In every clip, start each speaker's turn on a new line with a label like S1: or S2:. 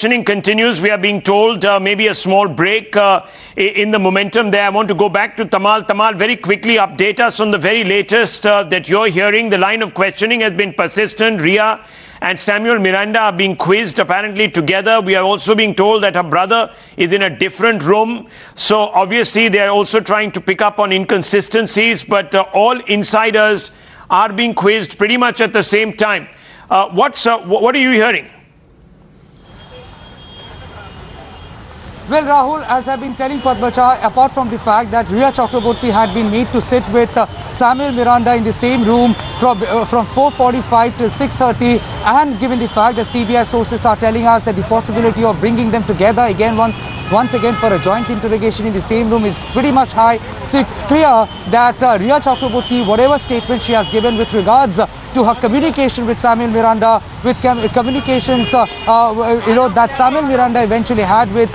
S1: Questioning continues. We are being told maybe a small break in the momentum there. I want to go back to Tamal. Tamal, very quickly update us on the very latest that you're hearing. The line of questioning has been persistent. Ria and Samuel Miranda are being quizzed apparently together. We are also being told that her brother is in a different room. So obviously they are also trying to pick up on inconsistencies, but all insiders are being quizzed pretty much at the same time. What are you hearing?
S2: Well, Rahul, as I've been telling Padmaja, apart from the fact that Ria Chakraborty had been made to sit with Samuel Miranda in the same room from 4:45 till 6:30, and given the fact that CBI sources are telling us that the possibility of bringing them together again once again for a joint interrogation in the same room is pretty much high. So it's clear that Ria Chakraborty, whatever statement she has given with regards to her communication with Samuel Miranda, with communications that Samuel Miranda eventually had with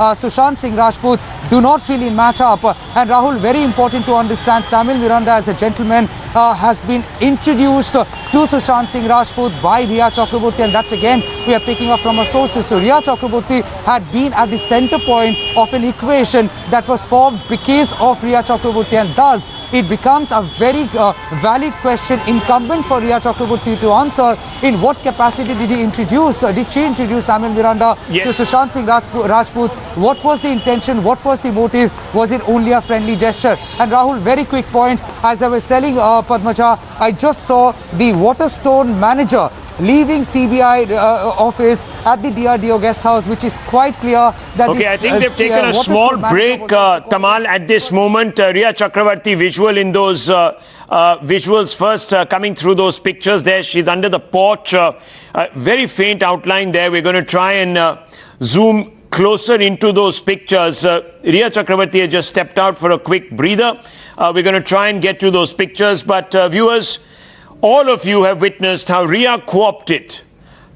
S2: Sushant Singh Rajput, do not really match up. And Rahul, very important to understand, Samuel Miranda as a gentleman has been introduced to Sushant Singh Rajput by Ria Chakraborty, and that's again we are picking up from our sources. So Ria Chakraborty had been at the center point of an equation that was formed because of Ria Chakraborty, and thus it becomes a very valid question incumbent for Ria Chakraborty to answer. In what capacity did she introduce Samuel Miranda to Sushant Singh Rajput? What was the intention? What was the motive? Was it only a friendly gesture? And Rahul, very quick point, as I was telling Padmaja, I just saw the Waterstone manager leaving CBI office at the DRDO guest house, which is quite clear that...
S1: Okay, I think they've taken a small break, Tamal, at this moment. Ria Chakraborty visual in those visuals first coming through those pictures there. She's under the porch. Very faint outline there. We're going to try and zoom closer into those pictures. Ria Chakraborty has just stepped out for a quick breather. We're going to try and get to those pictures. But viewers, all of you have witnessed how Ria co-opted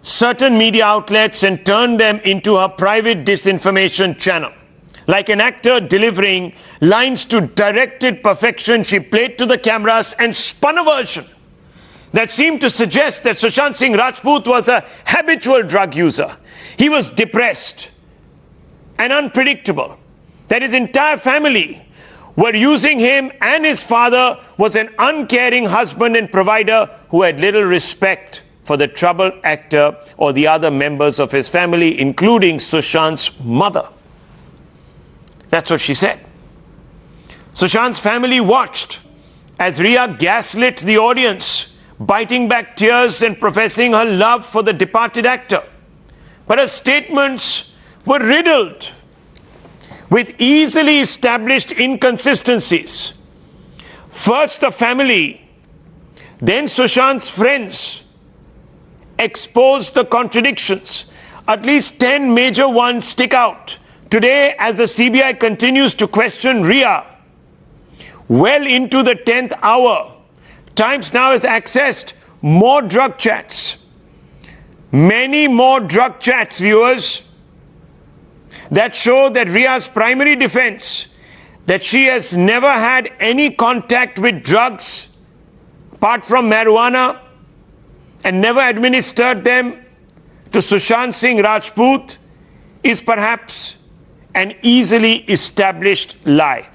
S1: certain media outlets and turned them into her private disinformation channel. Like an actor delivering lines to directed perfection, she played to the cameras and spun a version that seemed to suggest that Sushant Singh Rajput was a habitual drug user. He was depressed and unpredictable, that his entire family were using him, and his father was an uncaring husband and provider who had little respect for the troubled actor or the other members of his family, including Sushant's mother. That's what she said. Sushant's family watched as Ria gaslit the audience, biting back tears and professing her love for the departed actor. But her statements were riddled with easily established inconsistencies. First the family, then Sushant's friends exposed the contradictions. At least 10 major ones stick out. Today, as the CBI continues to question Ria, well into the 10th hour, Times Now has accessed more drug chats. Many more drug chats, viewers, that show that Ria's primary defense, that she has never had any contact with drugs apart from marijuana and never administered them to Sushant Singh Rajput, is perhaps an easily established lie.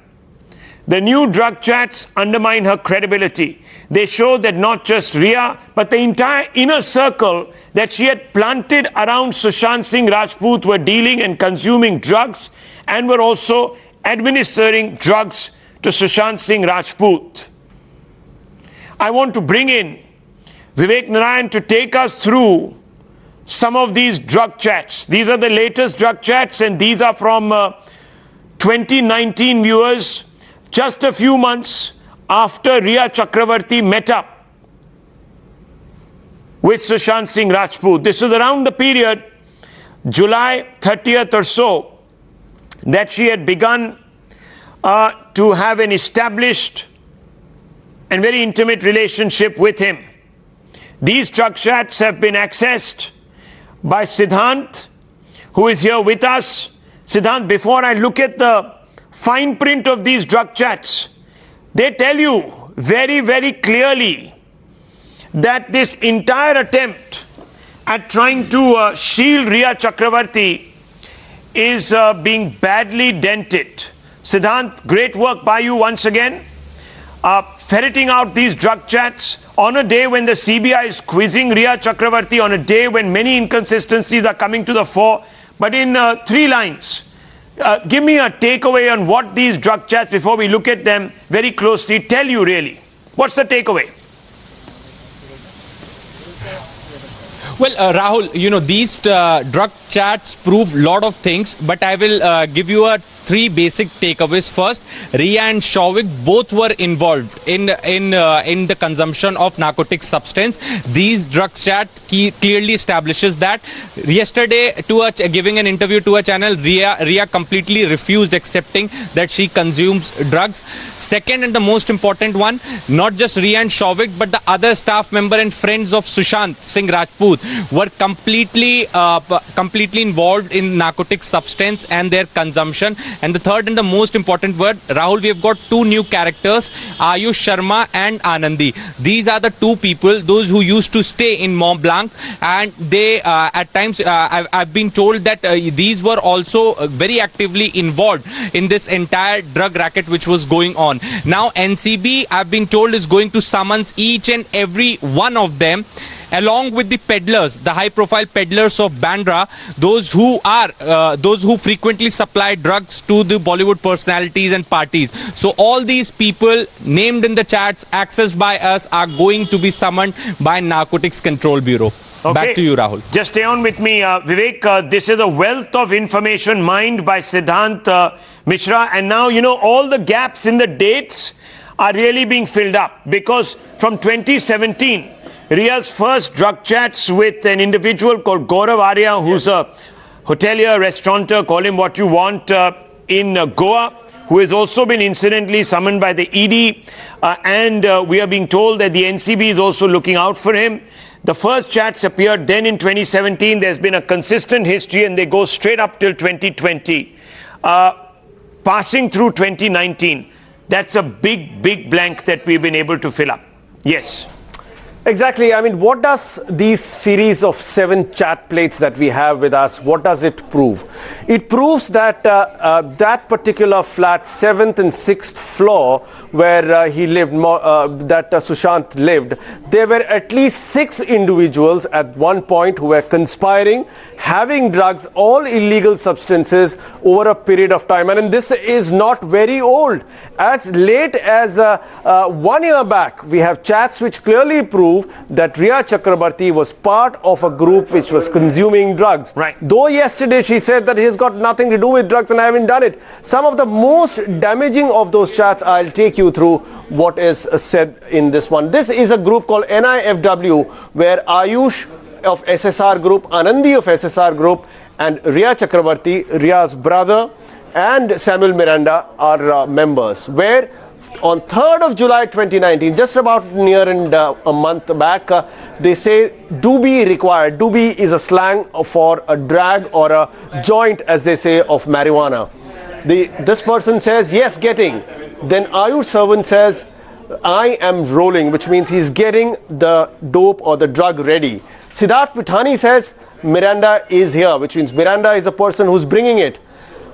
S1: The new drug chats undermine her credibility. They show that not just Ria, but the entire inner circle that she had planted around Sushant Singh Rajput were dealing and consuming drugs and were also administering drugs to Sushant Singh Rajput. I want to bring in Vivek Narayan to take us through some of these drug chats. These are the latest drug chats, and these are from 2019, viewers, just a few months after Ria Chakraborty met up with Sushant Singh Rajput. This was around the period, July 30th or so, that she had begun to have an established and very intimate relationship with him. These drug chats have been accessed by Siddhant, who is here with us. Siddhant, before I look at the fine print of these drug chats, they tell you very, very clearly that this entire attempt at trying to shield Riya Chakravarti is being badly dented. Siddhant, great work by you once again. Ferreting out these drug chats on a day when the CBI is quizzing Riya Chakravarti, on a day when many inconsistencies are coming to the fore. But in 3 lines, give me a takeaway on what these drug chats, before we look at them very closely, tell you really. What's the takeaway?
S3: Well, Rahul, these drug chats prove a lot of things, but I will give you 3 basic takeaways. First, Riya and Shovik both were involved in the consumption of narcotic substance. These drug chat clearly establishes that. Yesterday, giving an interview to a channel, Riya completely refused accepting that she consumes drugs. Second, and the most important one, not just Riya and Shovik, but the other staff member and friends of Sushant Singh Rajput were completely involved in narcotic substance and their consumption. And the third and the most important word, Rahul, we have got 2 new characters, Ayush Sharma and Anandi. These are the 2 people, those who used to stay in Mont Blanc, and they at times I've been told that these were also very actively involved in this entire drug racket which was going on. Now NCB, I've been told, is going to summons each and every one of them, along with the peddlers, the high-profile peddlers of Bandra, those who frequently supply drugs to the Bollywood personalities and parties. So all these people named in the chats, accessed by us, are going to be summoned by Narcotics Control Bureau.
S1: Okay.
S3: Back to you, Rahul.
S1: Just stay on with me, Vivek. This is a wealth of information mined by Siddhant Mishra, and now all the gaps in the dates are really being filled up, because from 2017. Riya's first drug chats with an individual called Gaurav Arya, who's a hotelier, restaurateur, call him what you want, in Goa, who has also been incidentally summoned by the ED. And we are being told that the NCB is also looking out for him. The first chats appeared then in 2017. There's been a consistent history, and they go straight up till 2020. Passing through 2019, that's a big, big blank that we've been able to fill up. Yes.
S4: Exactly. I mean, what does these series of 7 chat plates that we have with us, what does it prove? It proves that that particular flat, 7th and 6th floor, where he lived, that Sushant lived, there were at least 6 individuals at one point who were conspiring, having drugs, all illegal substances, over a period of time. And this is not very old. As late as 1 year back, we have chats which clearly prove that Riya Chakrabarti was part of a group which was consuming drugs.
S1: Right.
S4: Though yesterday she said that he's got nothing to do with drugs and I haven't done it. Some of the most damaging of those chats, I'll take you through what is said in this one. This is a group called NIFW, where Ayush of SSR Group, Anandi of SSR Group, and Riya Chakrabarti, Riya's brother, and Samuel Miranda are members, where on 3rd of July 2019, just about near and a month back, they say doobie required. Doobie is a slang for a drag or a joint, as they say, of marijuana. This person says, yes, getting. Then Ayush servant says, I am rolling, which means he's getting the dope or the drug ready. Siddharth Pithani says, Miranda is here, which means Miranda is a person who's bringing it.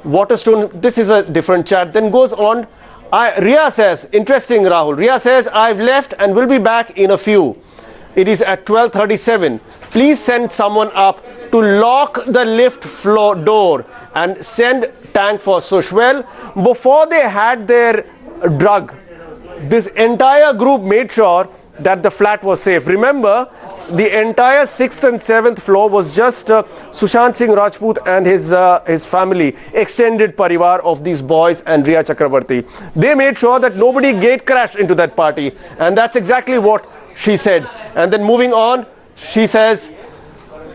S4: Waterstone, this is a different chat. Then goes on. Riya says, interesting, Rahul. Riya says, I've left and will be back in a few. It is at 12:37. Please send someone up to lock the lift floor door and send tank for Sushwell. Before they had their drug, this entire group made sure that the flat was safe. Remember, the entire 6th and 7th floor was just Sushant Singh Rajput and his family, extended parivar of these boys and Riya Chakrabarti. They made sure that nobody gate crashed into that party, and that's exactly what she said. And then moving on, she says,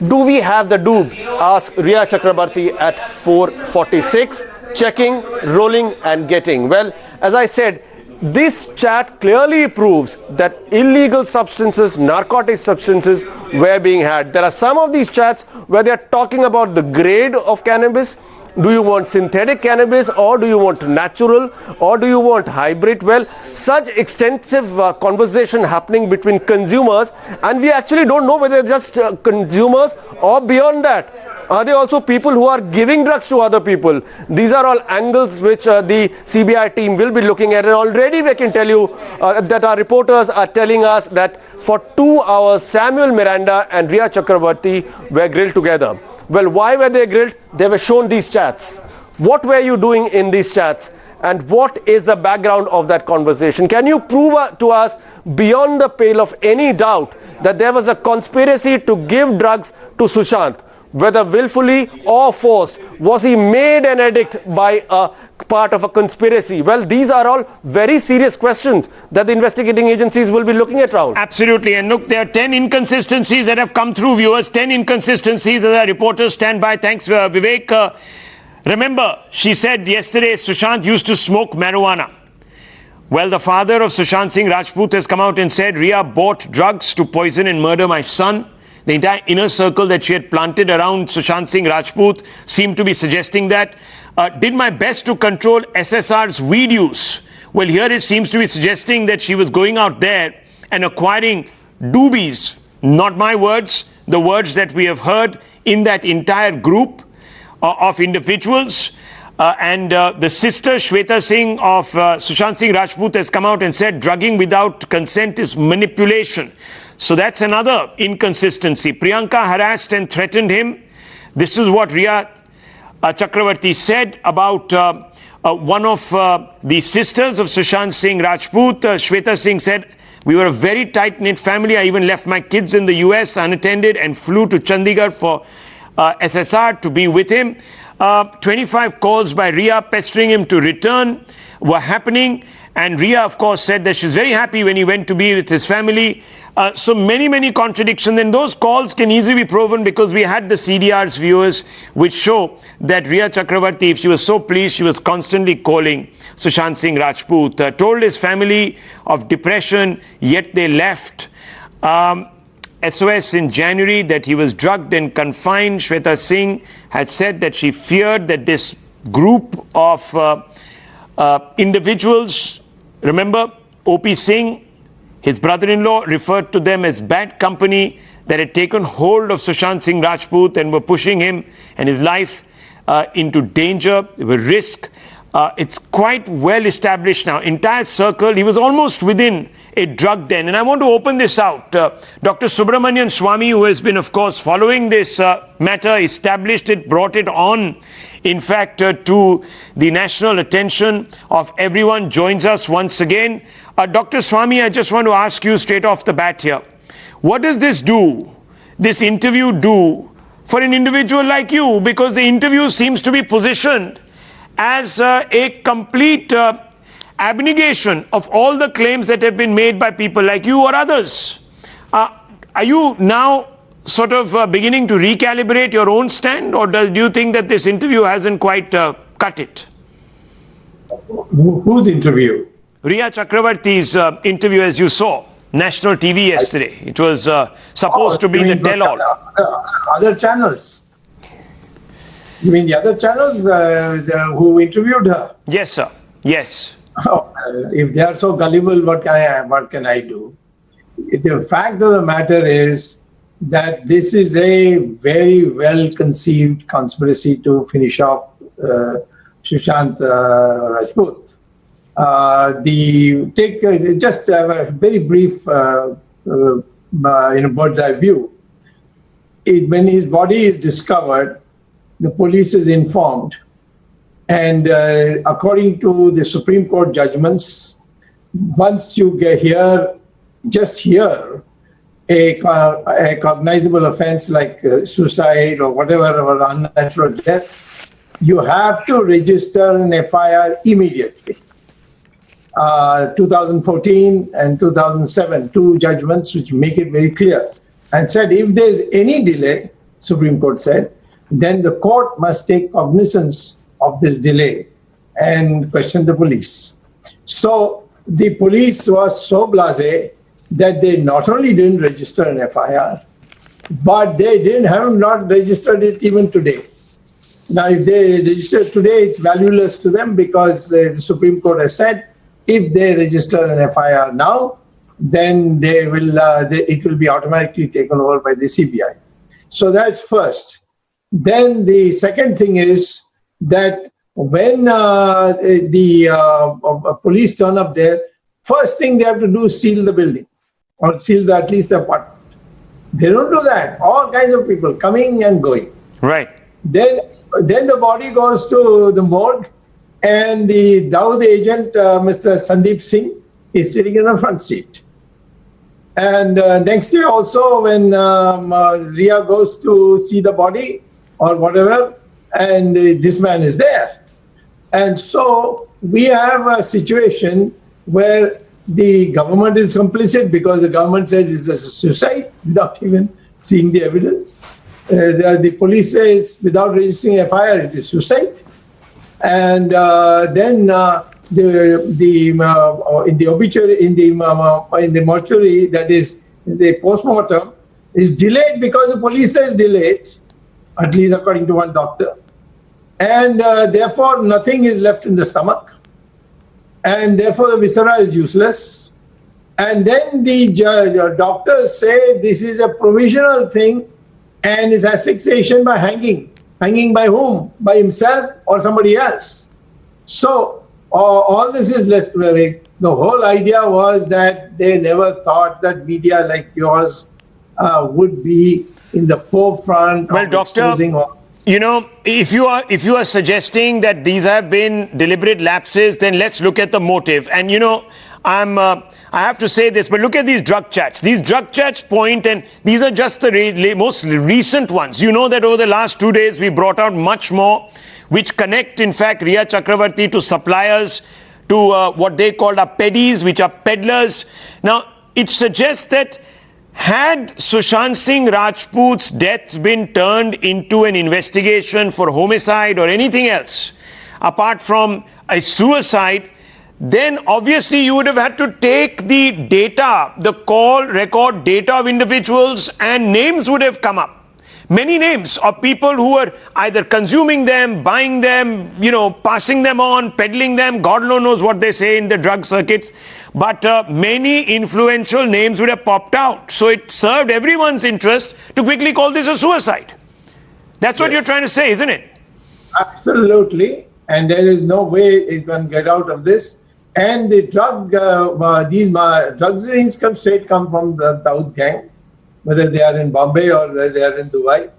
S4: do we have the doobs? Asked Riya Chakrabarti at 4:46. Checking, rolling and getting. Well, as I said, this chat clearly proves that illegal substances, narcotic substances were being had. There are some of these chats where they are talking about the grade of cannabis, Do you want synthetic cannabis, or do you want natural, or do you want hybrid? Well, such extensive conversation happening between consumers, and we actually don't know whether they're just consumers or beyond that. Are they also people who are giving drugs to other people? These are all angles which the CBI team will be looking at. And already we can tell you that our reporters are telling us that for 2 hours, Samuel Miranda and Rhea Chakravarti were grilled together. Well, why were they grilled? They were shown these chats. What were you doing in these chats? And what is the background of that conversation? Can you prove to us beyond the pale of any doubt that there was a conspiracy to give drugs to Sushant? Whether willfully or forced, was he made an addict by a part of a conspiracy? Well, these are all very serious questions that the investigating agencies will be looking at, Rahul.
S1: Absolutely. And look, there are 10 inconsistencies that have come through, viewers. 10 inconsistencies as our reporters stand by. Thanks, Vivek. Remember, she said yesterday Sushant used to smoke marijuana. Well, the father of Sushant Singh Rajput has come out and said Rhea bought drugs to poison and murder my son. The entire inner circle that she had planted around Sushant Singh Rajput seemed to be suggesting that. Did my best to control SSR's weed use. Well, here it seems to be suggesting that she was going out there and acquiring doobies. Not my words, the words that we have heard in that entire group of individuals. And the sister Shweta Singh of Sushant Singh Rajput has come out and said drugging without consent is manipulation. So that's another inconsistency. Priyanka harassed and threatened him. This is what Rhea Chakravarti said about one of the sisters of Sushant Singh Rajput. Shweta Singh said, we were a very tight-knit family. I even left my kids in the US unattended and flew to Chandigarh for SSR to be with him. 25 calls by Rhea pestering him to return were happening. And Rhea, of course, said that she's very happy when he went to be with his family. So many contradictions. And those calls can easily be proven because we had the CDR's viewers which show that Rhea Chakravarti, if she was so pleased, she was constantly calling Sushant Singh Rajput. Told his family of depression, yet they left. SOS in January that he was drugged and confined. Shweta Singh had said that she feared that this group of individuals, remember, O.P. Singh, his brother-in-law, referred to them as bad company that had taken hold of Sushant Singh Rajput and were pushing him and his life into danger, with risk. It's quite well established now. Entire circle, he was almost within a drug den. And I want to open this out. Dr. Subramanian Swamy, who has been, of course, following this matter, established it, brought it on, in fact, to the national attention of everyone, joins us once again. Dr. Swamy, I just want to ask you straight off the bat here. What does this do, this interview do, for an individual like you? Because the interview seems to be positioned as a complete abnegation of all the claims that have been made by people like you or others. Are you now sort of beginning to recalibrate your own stand, or do you think that this interview hasn't quite cut it?
S5: Whose interview?
S1: Rhea Chakravarti's interview, as you saw, national TV yesterday. It was supposed to be the tell-all.
S5: Other channels. You mean the other channels who interviewed her?
S1: Yes, sir. Yes.
S5: Oh, if they are so gullible, what can I do? The fact of the matter is that this is a very well-conceived conspiracy to finish off Sushant Rajput. Just a very brief, bird's eye view. When his body is discovered, the police is informed, and according to the Supreme Court judgments, once you get here, a cognizable offense like suicide or whatever, or unnatural death, you have to register an FIR immediately. 2014 and 2007, two judgments which make it very clear, and said if there is any delay, Supreme Court said, then the court must take cognizance of this delay and question the police. So the police was so blasé that they not only didn't register an FIR, but they have not registered it even today. Now, if they register today, it's valueless to them because the Supreme Court has said if they register an FIR now, then they will it will be automatically taken over by the CBI. So that's first. Then the second thing is that when the police turn up there, first thing they have to do is seal the building or seal at least the apartment. They don't do that. All kinds of people coming and going.
S1: Right.
S5: Then the body goes to the morgue, and the Dawood agent, Mr. Sandeep Singh, is sitting in the front seat. And next day also, when Ria goes to see the body or whatever, and this man is there. And so we have a situation where the government is complicit because the government said it's a suicide without even seeing the evidence. The police says without registering FIR, it is suicide. And then in the obituary, in the mortuary, that is the post-mortem, is delayed because the police says delayed, at least according to one doctor. And therefore, nothing is left in the stomach. And therefore, the viscera is useless. And then the doctors say this is a provisional thing and is asphyxiation by hanging. Hanging by whom? By himself or somebody else. So all this is left away. The whole idea was that they never thought that media like yours would be in the forefront
S1: Well,
S5: of
S1: Doctor,
S5: exposing all.
S1: you know, if you are suggesting that these have been deliberate lapses, then let's look at the motive. And you know, I have to say this, but look at these drug chats. These drug chats point, and these are just the most recent ones. You know that over the last 2 days, we brought out much more, which connect, in fact, Ria Chakravarti to suppliers, to what they called are peddies, which are peddlers. Now, it suggests that had Sushant Singh Rajput's death been turned into an investigation for homicide or anything else, apart from a suicide, then obviously you would have had to take the data, the call record data of individuals, and names would have come up. Many names of people who were either consuming them, buying them, you know, passing them on, peddling them. God knows what they say in the drug circuits. But many influential names would have popped out. So it served everyone's interest to quickly call this a suicide. That's what you're trying to say, isn't it?
S5: Absolutely. And there is no way it can get out of this. And the drugs come from the Dawood gang, whether they are in Bombay or whether they are in Dubai.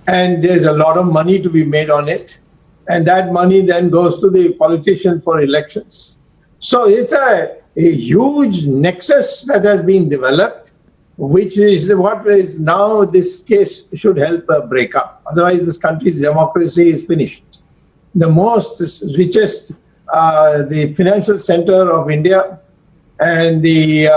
S5: And there's a lot of money to be made on it. And that money then goes to the politician for elections. So it's a huge nexus that has been developed, which is what is now this case should help break up. Otherwise, this country's democracy is finished. The most richest, the financial center of India and the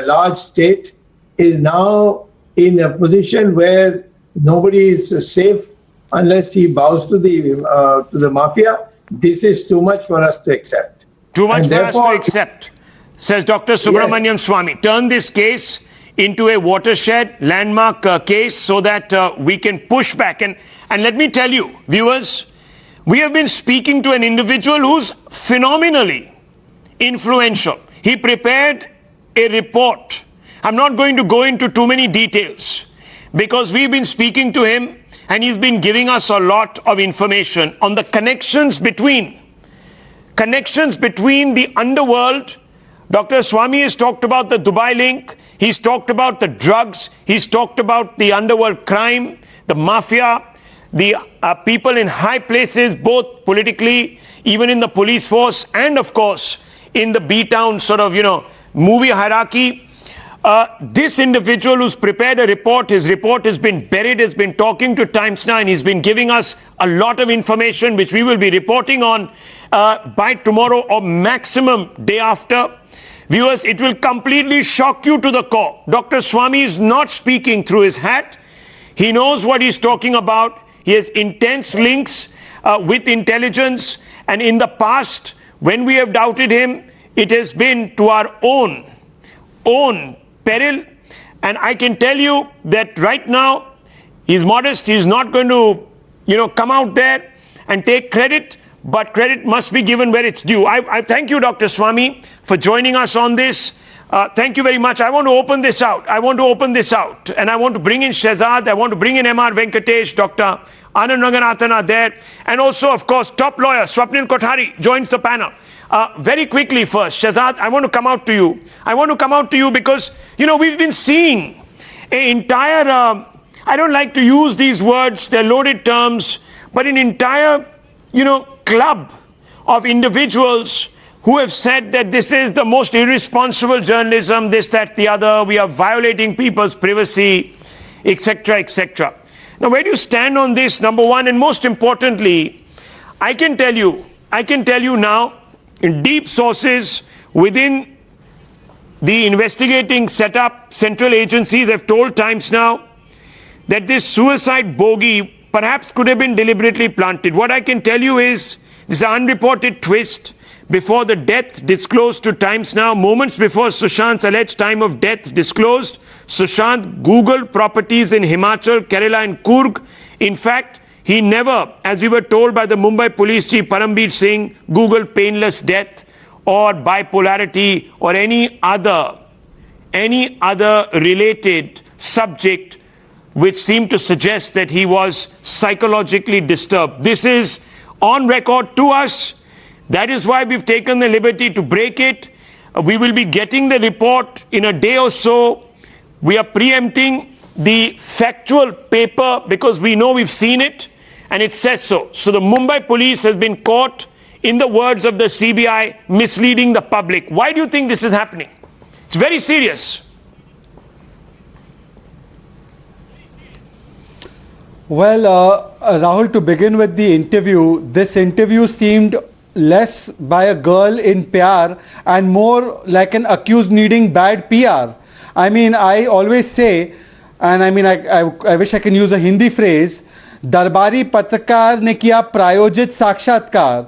S5: large state is now in a position where nobody is safe unless he bows to the mafia. This is too much for us to accept.
S1: Too much for us to accept, says Dr. Subramaniam Swamy. Turn this case into a watershed landmark case so that we can push back. And let me tell you, viewers, we have been speaking to an individual who's phenomenally influential. He prepared a report. I'm not going to go into too many details because we've been speaking to him and he's been giving us a lot of information on the connections between the underworld. Dr. Swamy has talked about the Dubai link. He's talked about the drugs. He's talked about the underworld crime, the mafia, the people in high places, both politically, even in the police force, and of course, in the B-town sort of, movie hierarchy. This individual who's prepared a report, his report has been buried, has been talking to Times Now, and he's been giving us a lot of information, which we will be reporting on by tomorrow or maximum day after. Viewers, it will completely shock you to the core. Dr. Swamy is not speaking through his hat. He knows what he's talking about. He has intense links with intelligence. And in the past, when we have doubted him, it has been to our own peril. And I can tell you that right now, he's modest. He's not going to, come out there and take credit, but credit must be given where it's due. I thank you, Dr. Swamy, for joining us on this. Thank you very much. I want to open this out. And I want to bring in Shehzad. I want to bring in M.R. Venkatesh, Dr. Anand Ranganathan are there. And also, of course, top lawyer Swapnil Kothari joins the panel. Very quickly first, Shehzad, I want to come out to you. Because, we've been seeing an entire, I don't like to use these words, they're loaded terms, but an entire, club of individuals who have said that this is the most irresponsible journalism, this, that, the other, we are violating people's privacy, etc., etc. Now, where do you stand on this, number one? And most importantly, I can tell you now, in deep sources within the investigating setup, central agencies have told Times Now that this suicide bogey perhaps could have been deliberately planted. What I can tell you is, this is an unreported twist. Before the death disclosed to Times Now, moments before Sushant's alleged time of death disclosed, Sushant Googled properties in Himachal, Kerala and Coorg. In fact, he never, as we were told by the Mumbai police chief Parambir Singh, Googled painless death or bipolarity or any other related subject which seemed to suggest that he was psychologically disturbed. This is on record to us. That is why we've taken the liberty to break it. We will be getting the report in a day or so. We are preempting the factual paper because we know we've seen it and it says so. So the Mumbai police has been caught, in the words of the CBI, misleading the public. Why do you think this is happening? It's very serious.
S6: Well, Rahul, to begin with the interview, this interview seemed less by a girl in pyar and more like an accused needing bad PR. I mean, I always say, and I mean, I wish I can use a Hindi phrase, दरबारी पत्रकार ने किया प्रायोजित साक्षात्कार.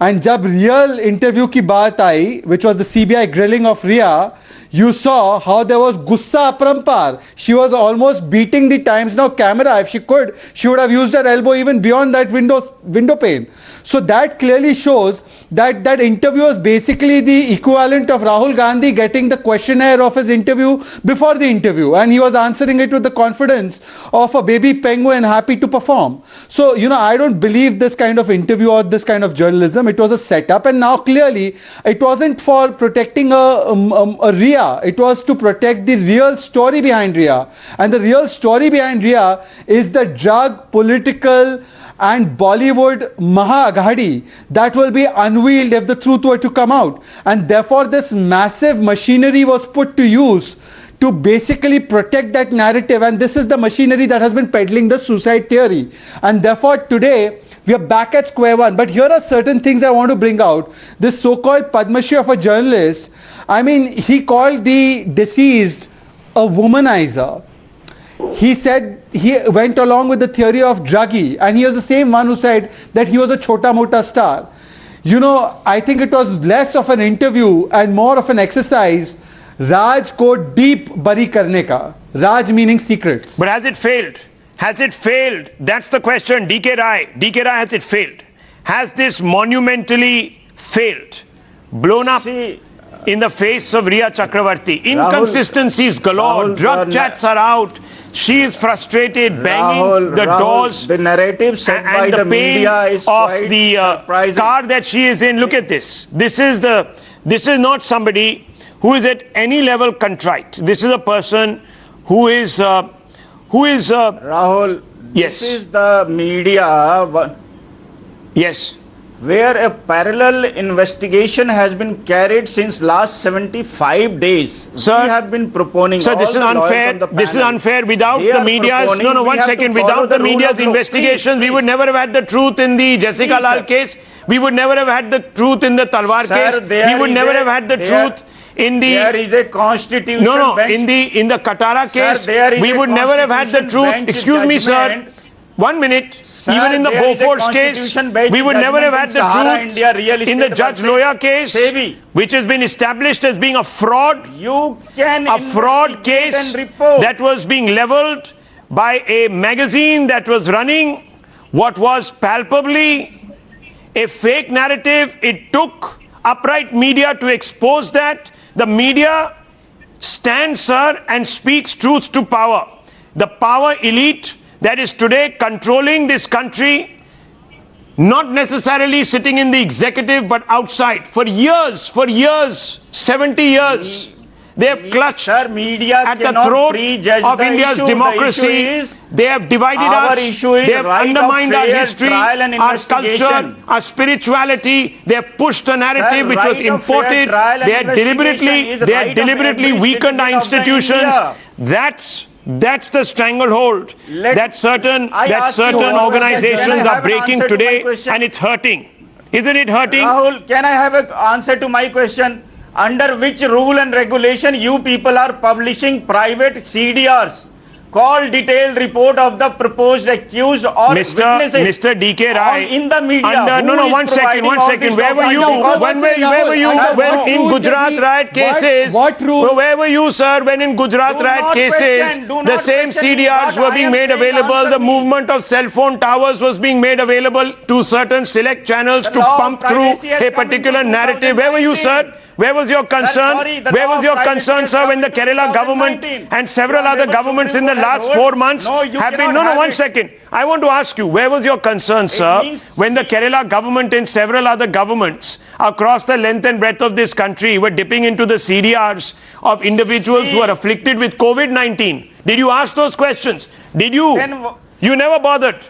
S6: And जब real interview की बात आई, which was the CBI grilling of Riya, you saw how there was gussa aparampar. She was almost beating the Times Now camera. If she could, she would have used her elbow even beyond that window pane. So that clearly shows that that interview was basically the equivalent of Rahul Gandhi getting the questionnaire of his interview before the interview, and he was answering it with the confidence of a baby penguin happy to perform. So, I don't believe this kind of interview or this kind of journalism. It was a setup, and now clearly it wasn't for protecting a Riya. It was to protect the real story behind Riya. And the real story behind Riya is the drug, political and Bollywood Maha-Aghadi that will be unveiled if the truth were to come out. And therefore this massive machinery was put to use to basically protect that narrative. And this is the machinery that has been peddling the suicide theory. And therefore today, we are back at square one. But here are certain things I want to bring out. This so-called Padma Shri of a journalist, I mean, he called the deceased a womanizer. He said he went along with the theory of druggie, and he was the same one who said that he was a chota mota star. I think it was less of an interview and more of an exercise. Raj ko deep bari karne ka. Raj meaning secrets.
S1: But has it failed? Has it failed? That's the question. DK Rai, has it failed? Has this monumentally failed? Blown up in the face of Riya Chakravarti? Inconsistencies galore. Drug chats are out. She is frustrated, banging the doors.
S7: The narrative set by the media is
S1: of
S7: quite
S1: the
S7: surprising.
S1: car that she is in. Look at this. This is not somebody who is at any level contrite. This is a person who is
S7: Rahul,
S1: yes.
S7: This is the media
S1: Yes.
S7: where a parallel investigation has been carried since last 75 days.
S1: Sir,
S7: we have been proponing.
S1: Sir, this is unfair. This is unfair. Without the media's, no, 1 second. Without the media's investigations, we would never have had the truth in the Jessica Lal case. We would never have had the truth in the Talwar case. We would never have had the truth in the.
S7: There is a constitution. bench.
S1: In the Katara case, we would never have had the truth. Excuse me, sir. 1 minute.
S7: Sir,
S1: even in the Bofors case, we would never have had the truth in the Judge Loya case, which has been established as being a fraud.
S7: You can
S1: a fraud case that was being leveled by a magazine that was running what was palpably a fake narrative. It took upright media to expose that. The media stands, sir, and speaks truth to power. The power elite that is today controlling this country, not necessarily sitting in the executive but outside for years, 70 years. They have clutched
S7: Sir, media
S1: at the
S7: cannot
S1: throat
S7: prejudge
S1: of
S7: the
S1: India's
S7: issue.
S1: democracy.
S7: The issue is
S1: They have divided
S7: our
S1: us.
S7: issue is
S1: They have
S7: right of
S1: undermined our
S7: fair
S1: history,
S7: trial and
S1: our culture,
S7: investigation.
S1: our spirituality. They have pushed a narrative
S7: Sir,
S1: which was
S7: right of fair
S1: imported.
S7: trial and
S1: They have
S7: investigation is right of
S1: deliberately
S7: every
S1: weakened our
S7: citizen of the
S1: institutions.
S7: India.
S1: That's the stranglehold that certain organizations are breaking today, and it's hurting. Isn't it hurting?
S7: Rahul, can I have an answer to my question? Under which rule and regulation you people are publishing private CDRs? Call detailed report of the proposed accused or witnesses.
S1: Mr. DK Rai.
S7: In the media.
S1: One second. Where were you? In Gujarat riot cases?
S6: What rule?
S1: Where were you, sir, when in Gujarat
S7: Do
S1: riot
S7: not
S1: cases,
S7: question, do
S1: the
S7: not
S1: same
S7: question me.
S1: CDRs
S7: What
S1: were
S7: I
S1: being
S7: am
S1: made
S7: saying,
S1: available?
S7: answer
S1: The
S7: me.
S1: movement of cell phone towers was being made available to certain select channels
S7: The
S1: to
S7: law of
S1: pump through
S7: privacy has
S1: a
S7: come
S1: particular
S7: into
S1: narrative. Where were you, sir? Where was your concern?
S7: sorry, the
S1: Where
S7: law
S1: was
S7: of
S1: your
S7: privacy
S1: concern,
S7: has
S1: sir, when the
S7: come in
S1: Kerala government
S7: 2019?
S1: and several
S7: You are
S1: other
S7: able to
S1: governments in the
S7: report
S1: last
S7: that
S1: 4
S7: vote?
S1: months
S7: No, you
S1: have been...
S7: cannot
S1: No,
S7: have
S1: one
S7: it.
S1: second. I want to ask you, where was your concern, sir,
S7: means-
S1: when the Kerala government and several other governments across the length and breadth of this country were dipping into the CDRs of individuals who are afflicted with COVID-19? Did you ask those questions? Did you? You never bothered.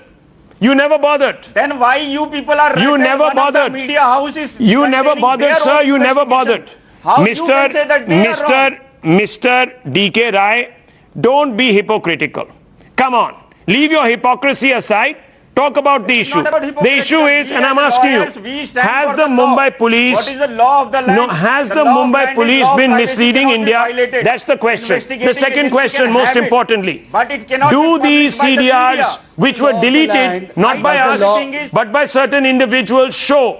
S1: You never bothered.
S7: Then why you people are
S1: You
S7: rated
S1: never
S7: one of the
S1: bothered.
S7: media houses
S1: You never
S7: containing
S1: bothered,
S7: their
S1: sir.
S7: own
S1: You never
S7: investigation?
S1: bothered.
S7: How you can say that they are wrong?
S1: Mr. DK Rai, don't be hypocritical. Come on. Leave your hypocrisy aside. Talk about the issue.
S7: Not about
S1: The
S7: hypocrisy.
S1: issue is,
S7: We
S1: and
S7: as
S1: I'm asking
S7: lawyers,
S1: you,
S7: we stand
S1: has
S7: for
S1: the
S7: law.
S1: Mumbai police...
S7: What is the law of the land?
S1: No, has the
S7: law of
S1: Mumbai
S7: land and
S1: police
S7: law of
S1: been
S7: privacy
S1: misleading
S7: cannot be
S1: India?
S7: violated.
S1: That's the question.
S7: Investigating
S1: The second
S7: agency
S1: question,
S7: can
S1: most
S7: have it,
S1: importantly,
S7: but it cannot
S1: do
S7: be
S1: these
S7: published by the
S1: CDRs,
S7: media.
S1: which were
S6: Law of the
S1: deleted,
S6: land,
S1: not by
S7: the
S1: us,
S7: law-
S1: but by certain individuals, show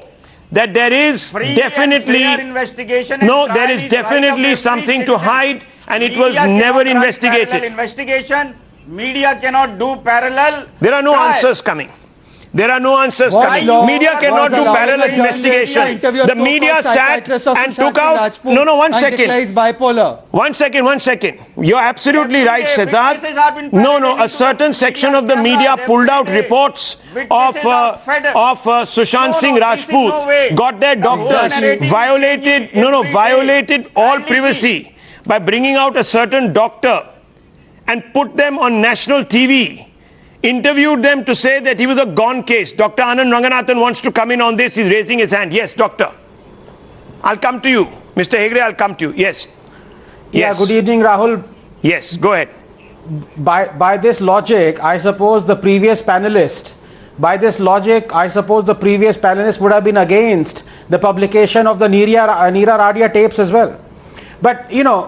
S1: that there is
S7: Free
S1: definitely...
S7: and fair investigation and
S1: No,
S7: trial
S1: there is
S7: right of
S1: definitely
S7: every
S1: something to
S7: citizen.
S1: hide, and it
S7: Media
S1: was
S7: cannot
S1: never
S7: run
S1: investigated.
S7: parallel investigation. Media cannot do parallel.
S1: There are no
S7: trial.
S1: answers coming. There are no answers
S6: What
S1: coming.
S6: law-
S1: Media
S6: what
S1: cannot do
S6: law-
S1: parallel
S6: Media
S1: investigation.
S6: interview a
S1: The
S6: so-called
S1: media sat
S6: psychiatrist of
S1: and
S6: Sushant
S1: took
S6: Singh
S1: out...
S6: Rajput
S1: No, one
S6: and
S1: second.
S6: declares bipolar.
S1: One second. You're absolutely right,
S7: Witnesses
S1: Shehzad.
S7: have been
S1: No,
S7: parallel
S1: a
S7: to
S1: certain
S7: the
S1: section
S7: media
S1: of the
S7: camera
S1: media
S7: every
S1: pulled out
S7: day.
S1: reports of
S7: Witnesses are fed up.
S1: Sushant
S7: No,
S1: Singh
S7: this is
S1: Rajput,
S7: no way.
S1: got their
S7: The whole
S1: doctors,
S7: narrative is
S1: violated
S7: changing every day.
S1: violated all
S7: Kindly
S1: privacy by bringing out a certain doctor and put them on national TV. Interviewed them to say that he was a gone case. Dr. Anand Ranganathan wants to come in on this. He's raising his hand. Yes, doctor. I'll come to you. Mr. Hegde, I'll come to you. Yes.
S8: Yeah, good evening, Rahul.
S1: Yes, go ahead.
S8: By this logic, I suppose the previous panelist would have been against the publication of the Neera Radia tapes as well. But,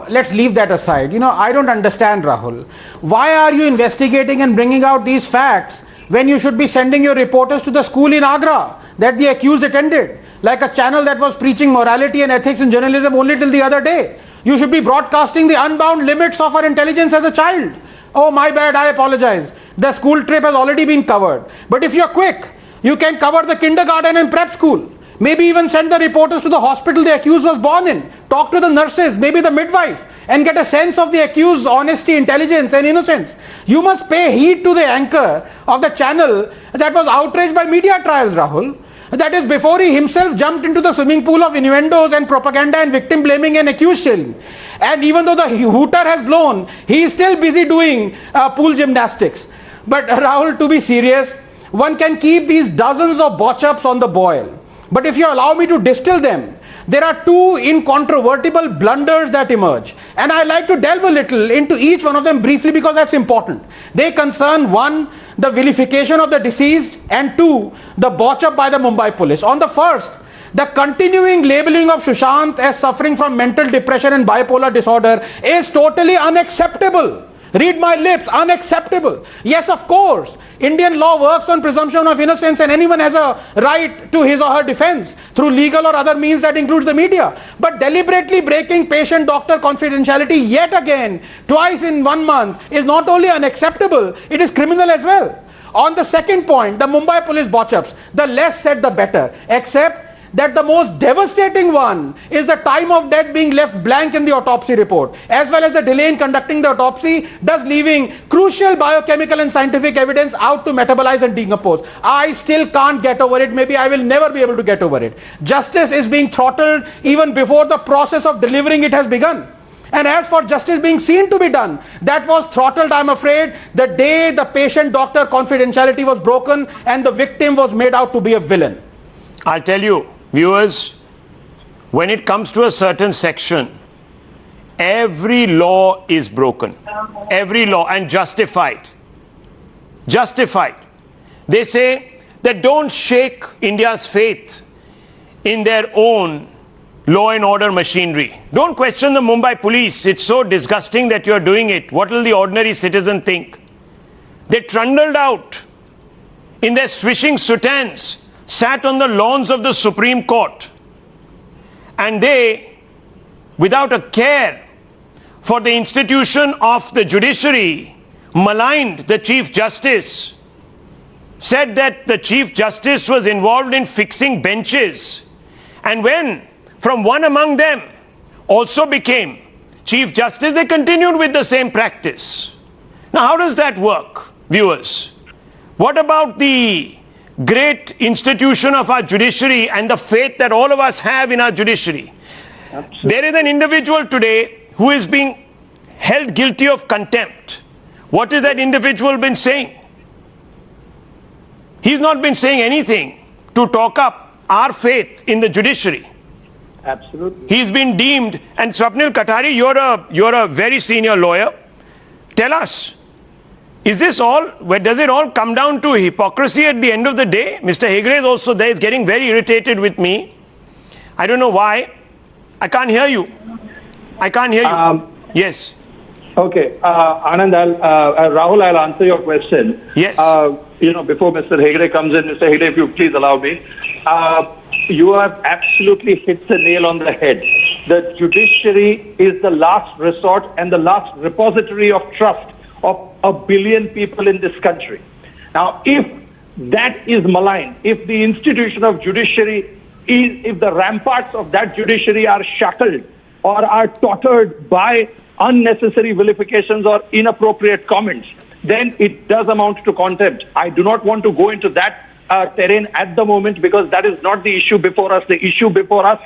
S8: let's leave that aside. I don't understand, Rahul. Why are you investigating and bringing out these facts when you should be sending your reporters to the school in Agra that the accused attended, like a channel that was preaching morality and ethics in journalism only till the other day? You should be broadcasting the unbound limits of our intelligence as a child. Oh, my bad, I apologize. The school trip has already been covered. But if you're quick, you can cover the kindergarten and prep school. Maybe even send the reporters to the hospital the accused was born in. Talk to the nurses, maybe the midwife, and get a sense of the accused's honesty, intelligence, and innocence. You must pay heed to the anchor of the channel that was outraged by media trials, Rahul. That is before he himself jumped into the swimming pool of innuendos and propaganda and victim blaming and accused sharing. And even though the hooter has blown, he is still busy doing pool gymnastics. But Rahul, to be serious, one can keep these dozens of botch-ups on the boil. But if you allow me to distill them, there are two incontrovertible blunders that emerge. And I like to delve a little into each one of them briefly because that's important. They concern, one, the vilification of the deceased, and two, the botch-up by the Mumbai police. On the first, the continuing labeling of Sushant as suffering from mental depression and bipolar disorder is totally unacceptable. Read my lips, unacceptable. Yes, of course, Indian law works on presumption of innocence and anyone has a right to his or her defense through legal or other means that includes the media. But deliberately breaking patient-doctor confidentiality yet again, twice in 1 month, is not only unacceptable, it is criminal as well. On the second point, the Mumbai police botch-ups, the less said the better, except that the most devastating one is the time of death being left blank in the autopsy report, as well as the delay in conducting the autopsy, thus leaving crucial biochemical and scientific evidence out to metabolize and decompose. I still can't get over it. Maybe I will never be able to get over it. Justice is being throttled even before the process of delivering it has begun. And as for justice being seen to be done, that was throttled, I'm afraid, the day the patient-doctor confidentiality was broken and the victim was made out to be a villain.
S1: I'll tell you, viewers, when it comes to a certain section, every law is broken. Every law, and justified. Justified. They say that don't shake India's faith in their own law and order machinery. Don't question the Mumbai police. It's so disgusting that you're doing it. What will the ordinary citizen think? They trundled out in their swishing soutanes, sat on the lawns of the Supreme Court, and they, without a care for the institution of the judiciary, maligned the Chief Justice, said that the Chief Justice was involved in fixing benches, and when from one among them also became Chief Justice, they continued with the same practice. Now, how does that work, viewers? What about the great institution of our judiciary and the faith that all of us have in our judiciary? Absolutely. There is an individual today who is being held guilty of contempt. What has that individual been saying? He's not been saying anything to talk up our faith in the judiciary.
S9: Absolutely.
S1: He's been deemed, and Swapnil Katari, you're a very senior lawyer. Tell us, is this all, where does it all come down to hypocrisy at the end of the day? Mr. Hegde is also there, is getting very irritated with me. I don't know why. I can't hear you. I can't hear you. Yes.
S9: Okay, Anand, Rahul, I'll answer your question.
S1: Yes.
S9: Before Mr. Hegde comes in, Mr. Hegde, if you please allow me. You have absolutely hit the nail on the head. The judiciary is the last resort and the last repository of trust of a billion people in this country. Now, if that is maligned, if the institution of judiciary is, if the ramparts of that judiciary are shackled or are tottered by unnecessary vilifications or inappropriate comments, then it does amount to contempt. I do not want to go into that terrain at the moment because that is not the issue before us. The issue before us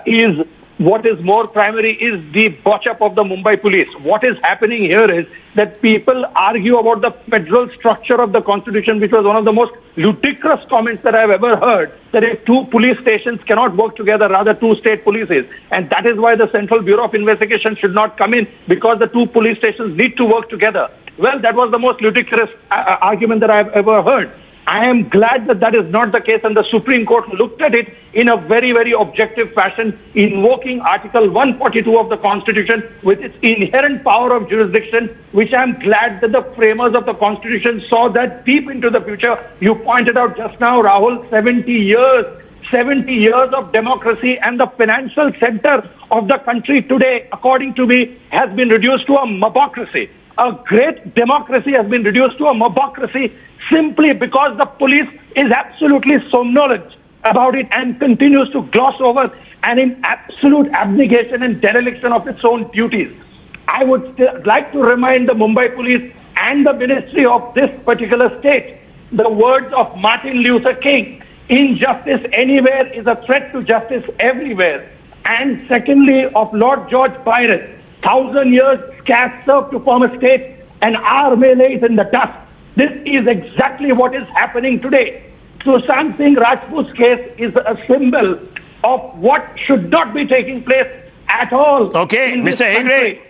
S9: is what is more primary is the botch-up of the Mumbai police. What is happening here is that people argue about the federal structure of the constitution, which was one of the most ludicrous comments that I've ever heard, that if two police stations cannot work together, rather two state polices. And that is why the Central Bureau of Investigation should not come in, because the two police stations need to work together. Well, that was the most ludicrous argument that I've ever heard. I am glad that that is not the case, and the Supreme Court looked at it in a very, very objective fashion, invoking Article 142 of the Constitution with its inherent power of jurisdiction, which I am glad that the framers of the Constitution saw that deep into the future. You pointed out just now, Rahul, 70 years of democracy, and the financial center of the country today, according to me, has been reduced to a mobocracy. A great democracy has been reduced to a mobocracy simply because the police is absolutely somnolent about it and continues to gloss over and in absolute abnegation and dereliction of its own duties. I would like to remind the Mumbai police and the ministry of this particular state the words of Martin Luther King: injustice anywhere is a threat to justice everywhere. And secondly, of Lord George Byron: 1,000 years scarce served to form a state, and our may lays in the dust. This is exactly what is happening today. Sushant Singh Rajput's case is a symbol of what should not be taking place at all.
S1: Okay, Mr. Hegde.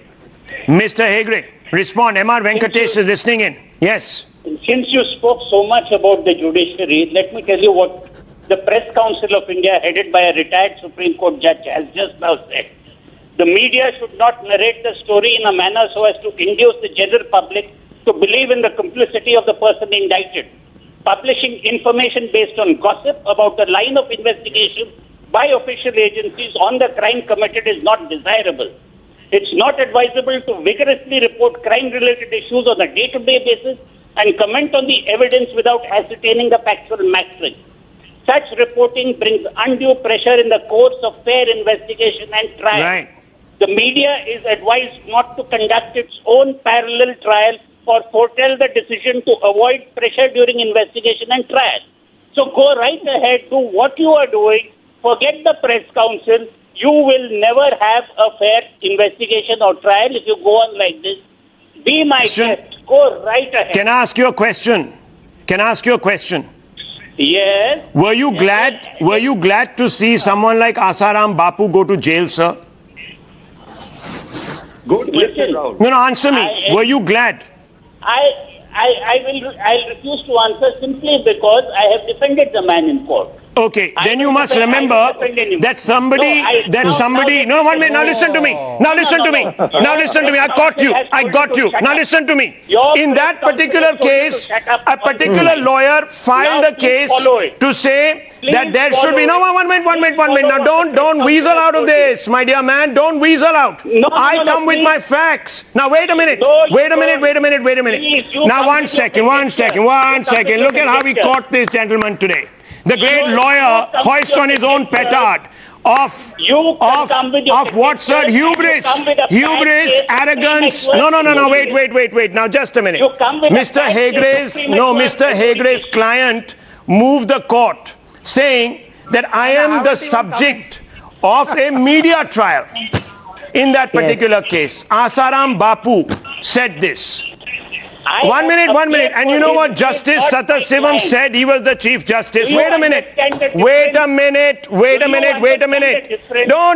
S1: Mr. Hegde, respond. M.R. Venkatesh is listening in. Yes.
S10: Since you spoke so much about the judiciary, let me tell you what the Press Council of India, headed by a retired Supreme Court judge, has just now said. The media should not narrate the story in a manner so as to induce the general public to believe in the complicity of the person indicted. Publishing information based on gossip about the line of investigation by official agencies on the crime committed is not desirable. It's not advisable to vigorously report crime-related issues on a day-to-day basis and comment on the evidence without ascertaining the factual matrix. Such reporting brings undue pressure in the course of fair investigation and trial.
S1: Right.
S10: The media is advised not to conduct its own parallel trial or foretell the decision to avoid pressure during investigation and trial. So go right ahead, do what you are doing, forget the press council. You will never have a fair investigation or trial if you go on like this. Be my guest. Go right ahead.
S1: Can I ask you a question? Can I ask you a question?
S10: Yes.
S1: Were you glad to see someone like Asaram Bapu go to jail, sir?
S9: Good question, Rahul.
S1: No, answer me. Were you glad?
S10: I'll refuse to answer simply because I have defended the man in court.
S1: Okay, then you must remember that somebody, no, 1 minute, now listen to me. Now listen to me. I got you. Now listen to me. In that particular case, a particular lawyer filed a case to say that there should be, no, 1 minute. Now don't weasel out of this, my dear man. Don't weasel out. I come with my facts. Now wait a minute. Now 1 second. Look at how we caught this gentleman today. The great lawyer hoist on his own petard of what, sir? Hubris, arrogance. No, wait. Now just a minute. Mr. Hegde's client moved the court saying that I am the subject of a media trial in that particular case. Asaram Bapu said this. 1 minute. And you know what Justice Sathasivam said? He was the Chief Justice. Wait a minute. Don't.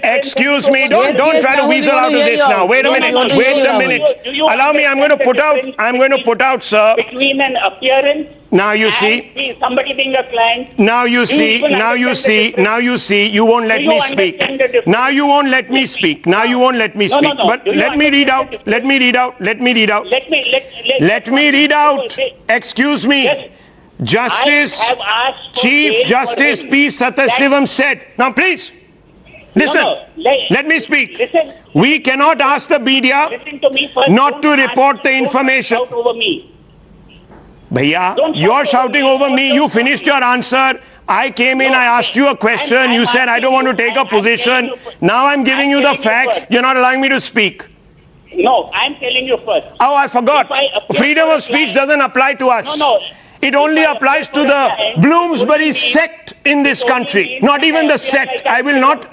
S1: Excuse me. Don't try to weasel out of this now. Wait a minute. Allow me. I'm going to put out, sir.
S10: Between an appearance
S1: Now you see.
S10: Somebody being a client.
S1: Now you see. You won't let me speak. Now you won't let me speak.
S10: No.
S1: But let me read out. Let me read out. Excuse me.
S10: Yes.
S1: Chief Justice P. Sathasivam said. Now please. Listen. Let me speak.
S10: Listen.
S1: We cannot ask the media
S10: Listen to me first.
S1: not to
S10: Don't
S1: report the information.
S10: Shout over me.
S1: Bhaiya, you're shouting over me. You finished your answer. I came in, I asked you a question. You said, I don't want to take a position. Now I'm giving you the facts. You're not allowing me to speak.
S10: No, I'm telling you first.
S1: Oh, I forgot. Freedom of speech doesn't apply to us.
S10: No.
S1: It only applies to the Bloomsbury sect in this country. Not even the sect. I will not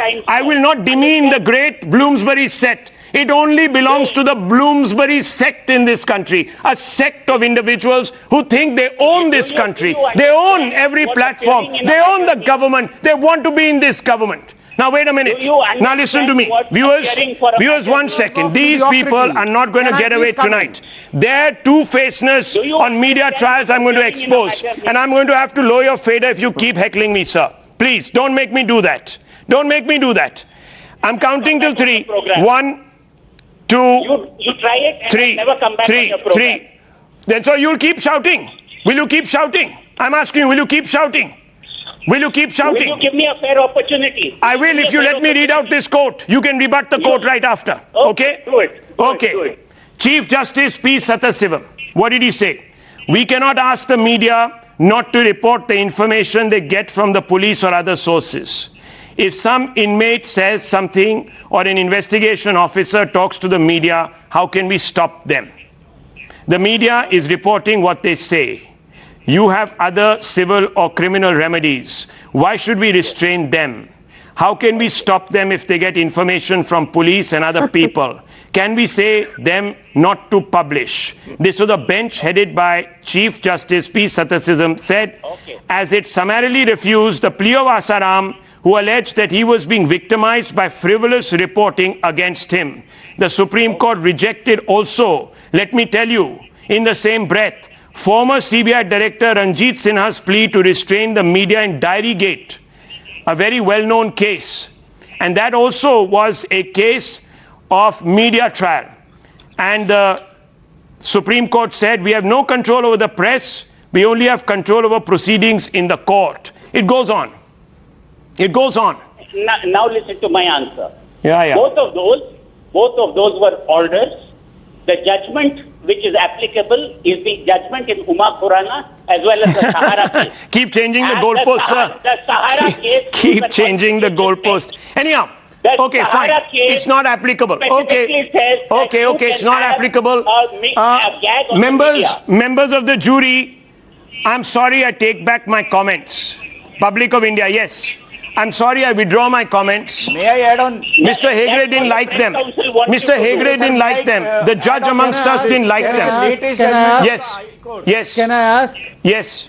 S1: demean the great Bloomsbury sect. It only belongs to the Bloomsbury sect in this country. A sect of individuals who think they own this country. They own every platform. They own the government. They want to be in this government. Now wait a minute. Now listen to me. Viewers, 1 second. These people are not going to get away tonight. Their two-facedness on media trials I'm going to expose. And I'm going to have to lower your fader if you keep heckling me, sir. Please, don't make me do that. I'm counting till 3. 1, 2,
S10: You try it and
S1: 3,
S10: never come back on your program.
S1: 3. Then so you'll keep shouting. Will you keep shouting? I'm asking you, will you keep shouting? Will you
S10: give me a fair opportunity?
S1: I will if you let me read out this quote. You can rebut the quote right after. Okay?
S10: Do it.
S1: Okay. Chief Justice P. Sathasivam. What did he say? We cannot ask the media not to report the information they get from the police or other sources. If some inmate says something or an investigation officer talks to the media, how can we stop them? The media is reporting what they say. You have other civil or criminal remedies. Why should we restrain them? How can we stop them if they get information from police and other people? Can we say them not to publish? This was a bench headed by Chief Justice P. Sathasivam said, as it summarily refused the plea of Asaram, who alleged that he was being victimized by frivolous reporting against him. The Supreme Court rejected also, let me tell you, in the same breath, former CBI Director Ranjit Sinha's plea to restrain the media in Diarygate, a very well-known case. And that also was a case of media trial. And the Supreme Court said, we have no control over the press, we only have control over proceedings in the court. It goes on.
S10: Now listen to my answer.
S1: Yeah.
S10: Both of those were orders The judgment which is applicable is the judgment in Uma Khurana as well as the Sahara case.
S1: Keep changing the
S10: And
S1: goalpost, sir.
S10: The Sahara case.
S1: Keep changing the goalpost. Anyhow.
S10: The
S1: Okay, fine.
S10: Sahara case
S1: It's not applicable. Okay.
S10: specifically says that
S1: Okay,
S10: you
S1: okay. It's
S10: can
S1: not
S10: have
S1: applicable.
S10: a gag on the media.
S1: Members of the jury, I'm sorry, I take back my comments. Public of India, yes. I'm sorry, I withdraw my comments.
S7: May I add on?
S1: Mr. Hegde didn't like them. Mr. Hegde didn't like them. The judge amongst us didn't like them.
S7: Latest
S6: Can I
S7: judgment.
S1: Yes. Yes.
S6: Can I ask?
S1: Yes.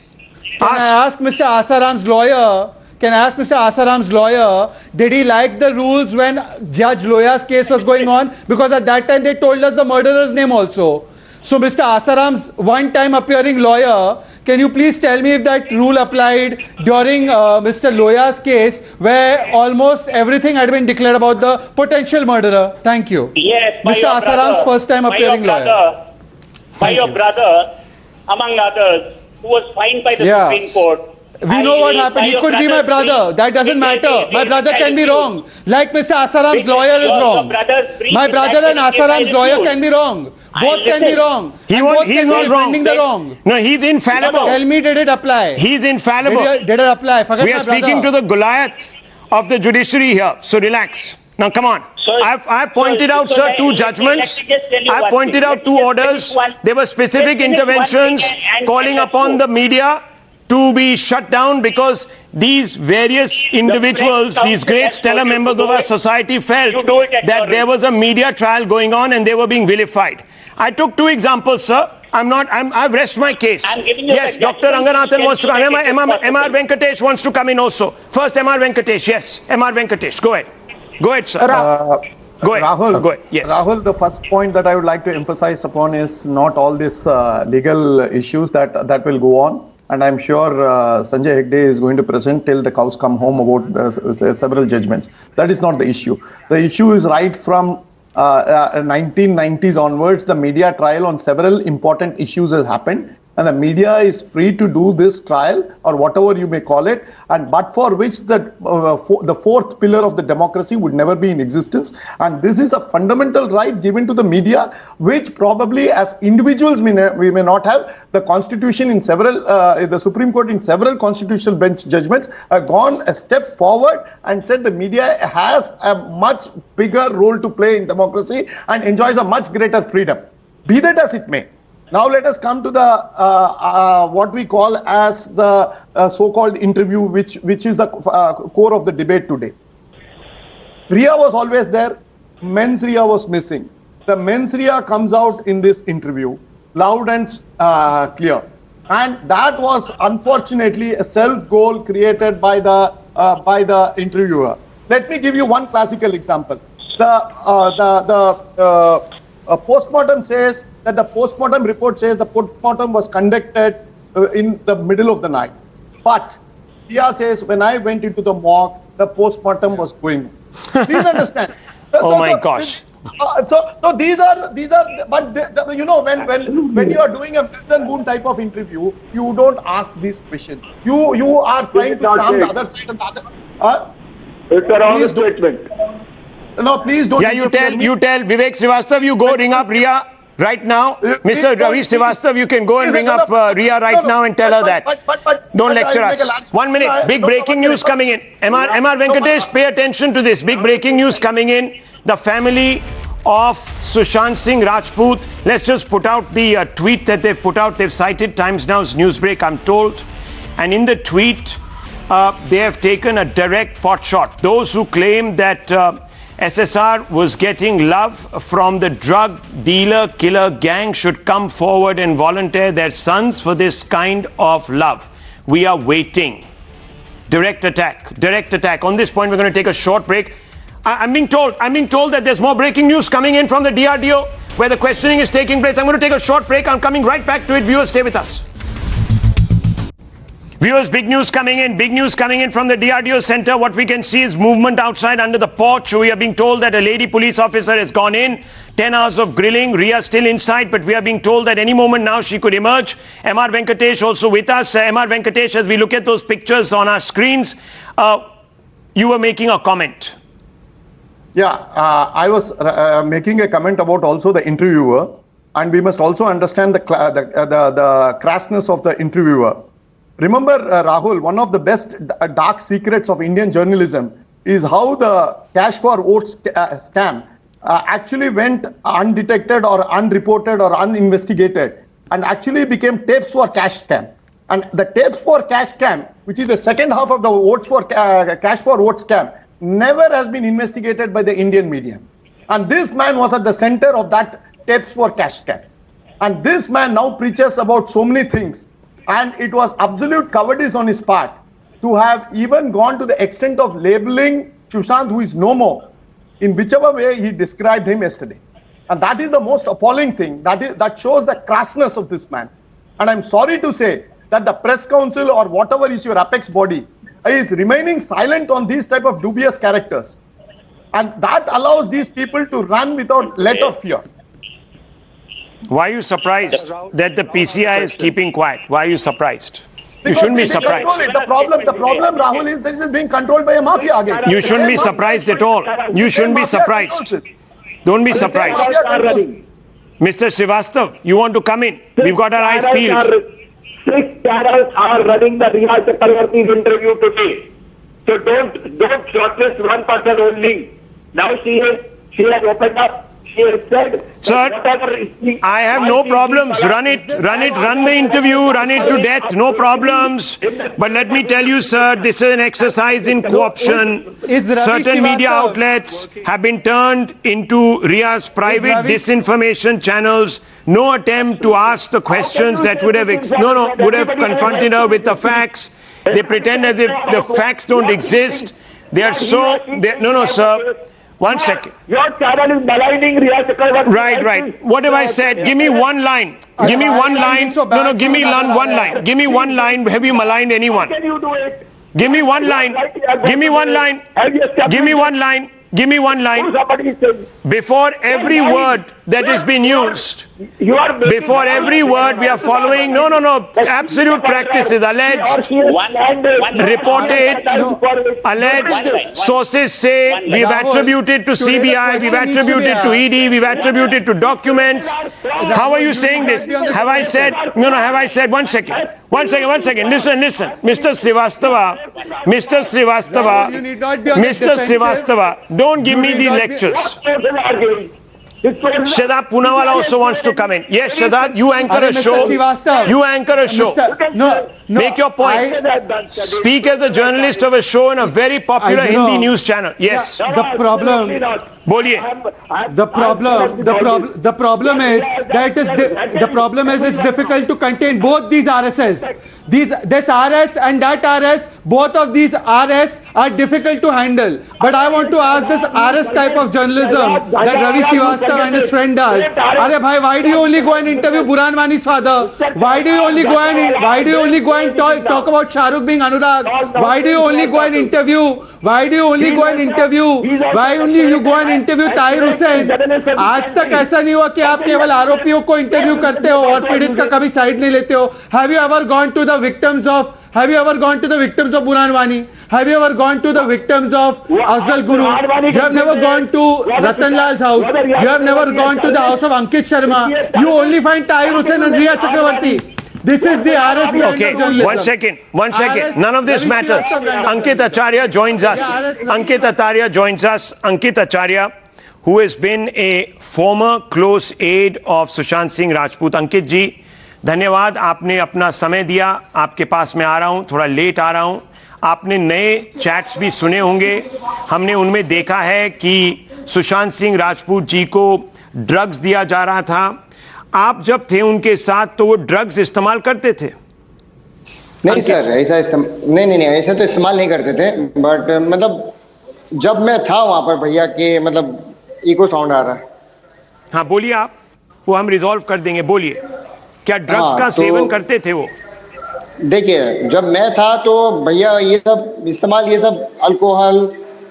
S6: Can I ask Mr. Asaram's lawyer? Can I ask Mr. Asaram's lawyer? Did he like the rules when Judge Loya's case was going on? Because at that time they told us the murderer's name also. So Mr. Asaram's one-time appearing lawyer, can you please tell me if that rule applied during Mr. Loya's case, where almost everything had been declared about the potential murderer? Thank you.
S10: Yes, by
S6: Mr.
S10: your
S6: Asaram's
S10: brother,
S6: first-time
S10: by your
S6: appearing lawyer.
S10: brother, By
S6: Thank
S10: your
S6: you.
S10: brother, among others, who was fined by the
S6: Yeah.
S10: Supreme Court.
S6: We know what happened. He could be my brother. That doesn't matter. My brother can be wrong. Like Mr. Asaram's lawyer is wrong. My brother and Asaram's lawyer can be wrong. Both can be wrong.
S1: He
S6: And
S1: won't,
S6: both
S1: he's
S6: can be
S1: not wrong.
S6: defending the wrong.
S1: No, he's infallible.
S6: Tell me, did it apply?
S1: He's infallible.
S6: Did it apply? Forget
S1: We
S6: my
S1: are speaking to
S6: brother.
S1: the Goliath of the judiciary here. So relax. Now come on. I've pointed out, sir, two judgments. I've pointed out two orders. There were specific interventions calling upon the media to be shut down because these various individuals, these great stellar members of our society felt that there was a media trial going on and they were being vilified. I took two examples, sir. I've rested my case. Yes, Dr. Ranganathan wants to come. MR Venkatesh wants to come in also. First, MR Venkatesh. Yes, MR Venkatesh. Go ahead. Go ahead, sir. Go ahead.
S11: Rahul,
S1: Go ahead. Yes.
S11: Rahul, the first point that I would like to emphasize upon is not all these legal issues that will go on. And I'm sure Sanjay Hegde is going to present till the cows come home about several judgments. That is not the issue. The issue is right from 1990s onwards, the media trial on several important issues has happened. And the media is free to do this trial or whatever you may call it, and but for which the fourth pillar of the democracy would never be in existence. And this is a fundamental right given to the media, which probably as individuals we may not have. The Constitution in several, the Supreme Court in several constitutional bench judgments have gone a step forward and said the media has a much bigger role to play in democracy and enjoys a much greater freedom. Be that as it may. Now let us come to the what we call as the so-called interview, which is the core of the debate today. Ria was always there. Mens Ria was missing. The mens Ria comes out in this interview, loud and clear, and that was unfortunately a self-goal created by the interviewer. Let me give you one classical example. A postmortem says that the postmortem report says the postmortem was conducted in the middle of the night. But Ria says, when I went into the morgue, the postmortem was going on. Please understand.
S1: Oh my gosh.
S11: So these are, but you know, when you are doing a Milton Boone type of interview, you don't ask these questions. You are trying to calm the other side and the other.
S9: It's a wrong statement.
S11: No, please don't.
S1: Yeah, you tell Vivek Srivastav, you go ring up Ria right now. Mr. Ravi Srivastav, you can go and ring up Ria right now and tell her that. Don't lecture us. 1 minute. Big breaking news coming in. MR Venkatesh, pay attention to this. Big breaking news coming in. The family of Sushant Singh Rajput. Let's just put out the tweet that they've put out. They've cited Times Now's Newsbreak, I'm told. And in the tweet, they have taken a direct pot shot. Those who claim that SSR was getting love from the drug dealer killer gang should come forward and volunteer their sons for this kind of love. We are waiting. Direct attack. Direct attack. On this point, we're going to take a short break. I'm being told that there's more breaking news coming in from the DRDO where the questioning is taking place. I'm going to take a short break. I'm coming right back to it. Viewers, stay with us. Viewers, big news coming in from the DRDO center. What we can see is movement outside under the porch. We are being told that a lady police officer has gone in. 10 hours of grilling. Ria still inside, but we are being told that any moment now she could emerge. MR Venkatesh also with us. MR Venkatesh, as we look at those pictures on our screens, you were making a comment.
S11: Yeah, I was making a comment about also the interviewer. and we must also understand the crassness of the interviewer. Remember, Rahul, one of the best dark secrets of Indian journalism is how the cash for votes scam actually went undetected or unreported or uninvestigated and actually became tapes for cash scam. And the tapes for cash scam, which is the second half of the votes for cash for vote scam, never has been investigated by the Indian media. And this man was at the center of that tapes for cash scam. And this man now preaches about so many things. And it was absolute cowardice on his part to have even gone to the extent of labeling Sushant, who is no more, in whichever way he described him yesterday. And that is the most appalling thing. That shows the crassness of this man. And I'm sorry to say that the press council or whatever is your apex body is remaining silent on these type of dubious characters. And that allows these people to run without let of fear.
S1: Why are you surprised that the PCI is keeping quiet? Why are you surprised? You
S11: Because
S1: shouldn't be
S11: they control
S1: surprised.
S11: it. The problem, Rahul, is this is being controlled by a mafia again.
S1: You shouldn't be surprised at all. You shouldn't be surprised. Don't be surprised. Mr. Srivastav, you want to come in? We've got our eyes peeled.
S9: 6 channels are running the Riya Chakravarti's interview today. So don't shortlist one person only. Now she has opened up. She has said,
S1: Sir, I have no problems. Run the interview, run it to death, no problems. But let me tell you, sir, this is an exercise in co-option.
S6: Is Ravi
S1: Certain media
S6: Srivastava
S1: outlets have been turned into Riya's private
S6: Ravi-
S1: disinformation channels. No attempt to ask the questions that would have confronted her with the facts. They pretend as if the facts don't exist. They are no, sir. 1 second.
S9: Your channel is maligning Riya Chakravarti.
S1: Right. What have I said? Give me one line. Give me one line. No, give me one line. Give me one line. Have you maligned anyone?
S9: Can you do it?
S1: Give me one line. Give me one line. Give me one line. Give me one line.
S9: Somebody is saying,
S1: Before every word that is being used,
S9: you are making
S1: before every word we are following, no, absolute practice is alleged, reported, alleged, sources say, we've attributed to CBI, we've attributed to ED, we've attributed to documents. How are you saying this? Have I said, have I said, one second, listen, Mr. Srivastava, don't give me the lectures. Shadab Poonawala also wants to come in. Yes, Shadab, you anchor a show. You anchor a show. Make your point. Speak as a journalist of a show in a very popular Hindi news channel. Yes.
S6: The problem is it's difficult to contain both these RSs. This RS and that RS, both of these RS are difficult to handle. But I want to ask this RS type of journalism that Ravi Srivastava and his friend does. Arey bhai, why do you only go and interview Burhan Wani's father? Why do you only go and talk about Shah Rukh being Anurag? Why do you only go and interview Tahir Hussain? आज तक ऐसा नहीं हुआ कि आप केवल आरोपियों को इंटरव्यू करते हो और पीड़ित का कभी साइड नहीं लेते हो. Have you ever gone to the victims of Burhan Wani? Have you ever gone to the victims of Afzal Guru? You have never gone to Ratan Lal's house. You have never gone to the house of Ankit Sharma. You only find Tahir Hussain and Riya Chakravarti. This is the RS brand
S1: Okay,
S6: of journalism.
S1: one second. None of this matters. Ankit Acharya joins us. Ankit Acharya, who has been a former close aide of Sushant Singh Rajput. Ankit ji, धन्यवाद. आपने अपना समय दिया. आपके पास मैं आ रहा हूं, थोड़ा लेट आ रहा हूं. आपने नए चैट्स भी सुने होंगे. हमने उनमें देखा है कि सुशांत सिंह राजपूत जी को ड्रग्स दिया जा रहा था. आप जब थे उनके साथ तो वो ड्रग्स इस्तेमाल करते थे?
S12: नहीं सर, ऐसा तो इस्तेमाल नहीं करते थे. बट मतलब जब मैं था वहां पर भैया के मतलब इको साउंड आ रहा है.
S1: हाँ बोलिए आप, वो हम रिजॉल्व कर देंगे. बोलिए, क्या ड्रग्स का सेवन करते थे वो?
S12: देखिए, जब मैं था तो भैया ये सब इस्तेमाल, ये सब अल्कोहल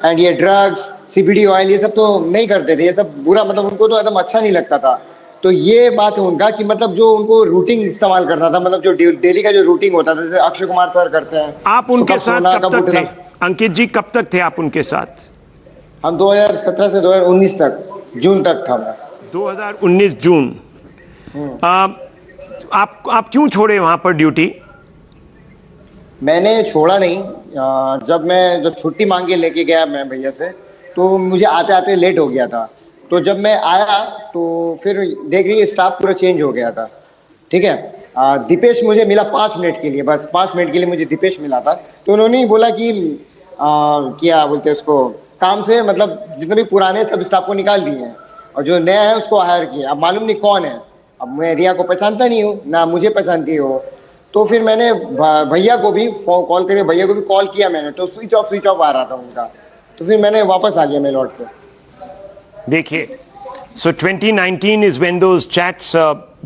S12: एंड ये ड्रग्स, CBD ऑयल, ये सब तो नहीं करते थे. ये सब बुरा, मतलब उनको तो एकदम अच्छा नहीं लगता था. तो ये बात है उनका कि मतलब जो उनको रूटिंग इस्तेमाल करना था, मतलब जो डेली का जो रूटिंग होता था, जैसे अक्षय कुमार सर करते हैं.
S1: आप उनके साथ कब तक थे अंकित जी? कब तक थे आप उनके साथ?
S12: हम 2017 से 2019 तक, जून तक था मैं.
S1: 2019 जून. आप क्यों छोड़े वहां पर ड्यूटी?
S12: मैंने छोड़ा नहीं। जब छुट्टी मांग के लेके गया मैं भैया से, तो मुझे आते आते लेट हो गया था। तो जब मैं आया तो फिर देख रही स्टाफ पूरा चेंज हो गया था। ठीक है, दीपेश मुझे मिला 5 मिनट के लिए, बस 5 मिनट के लिए मुझे दीपेश मिला था। तो उन्होंने ही बोला कि क्या बोलते हैं उसको, काम से मतलब जितने भी पुराने सब स्टाफ को निकाल दिए हैं और जो नया है उसको हायर किया। अब मालूम नहीं कौन है, अब मैं रिया को पहचानता नहीं हूँ, ना मुझे पहचानती है वो। तो फिर मैंने भैया को भी कॉल करके भैया को भी कॉल किया मैंने, तो स्विच ऑफ आ रहा था उनका। तो फिर मैंने वापस आ गया मैं लौट के।
S1: देखिए, so 2019 is when those chats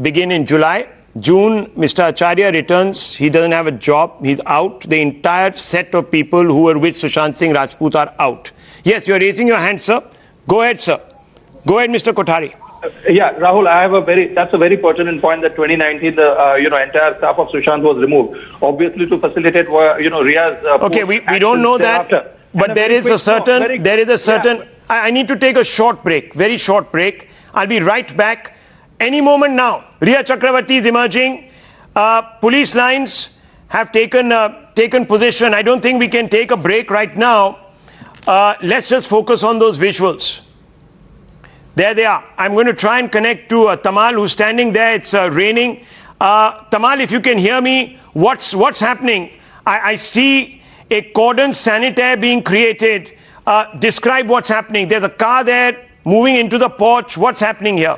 S1: begin in July. June, Mr. Acharya returns. He doesn't have a job. He's out. The entire set of people who were with Sushant Singh Rajput are out. Yes, you're raising your hand, sir. Go ahead, sir. Go ahead, Mr. Kothari.
S9: Yeah, Rahul, that's a very pertinent point that 2019, the entire staff of Sushant was removed, obviously to facilitate, Ria's.
S1: Okay, we don't know that, but there is a certain. I need to take a short break, very short break. I'll be right back. Any moment now, Riya Chakravarti is emerging. Police lines have taken position. I don't think we can take a break right now. Let's just focus on those visuals. There they are. I'm going to try and connect to Tamal, who's standing there. It's raining. Tamal, if you can hear me, what's happening? I see a cordon sanitaire being created. Describe what's happening. There's a car there moving into the porch. What's happening here?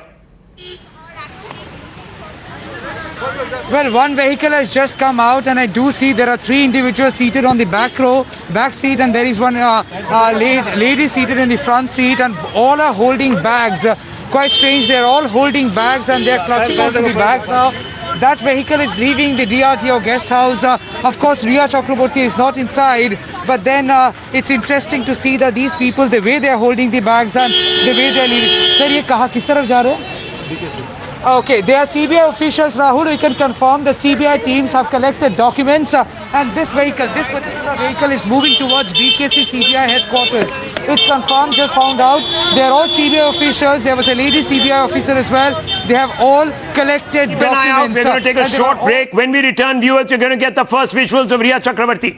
S2: Well, one vehicle has just come out, and I do see there are 3 individuals seated on the back seat, and there is one lady seated in the front seat, and all are holding bags. Quite strange, they're all holding bags and they're clutching onto the bags now. That vehicle is leaving the DRDO guest house. Of course, Riya Chakraborty is not inside, but then it's interesting to see that these people, the way they're holding the bags and the way they're leaving. Sir, ye kaha kis taraf ja rahe hain? Okay, they are CBI officials, Rahul. We can confirm that CBI teams have collected documents and this particular vehicle is moving towards BKC CBI headquarters. It's confirmed, just found out. They are all CBI officials. There was a lady CBI officer as well. They have all collected documents.
S1: We're going to take a short break. When we return, viewers, you're going to get the first visuals of Riya Chakravarti.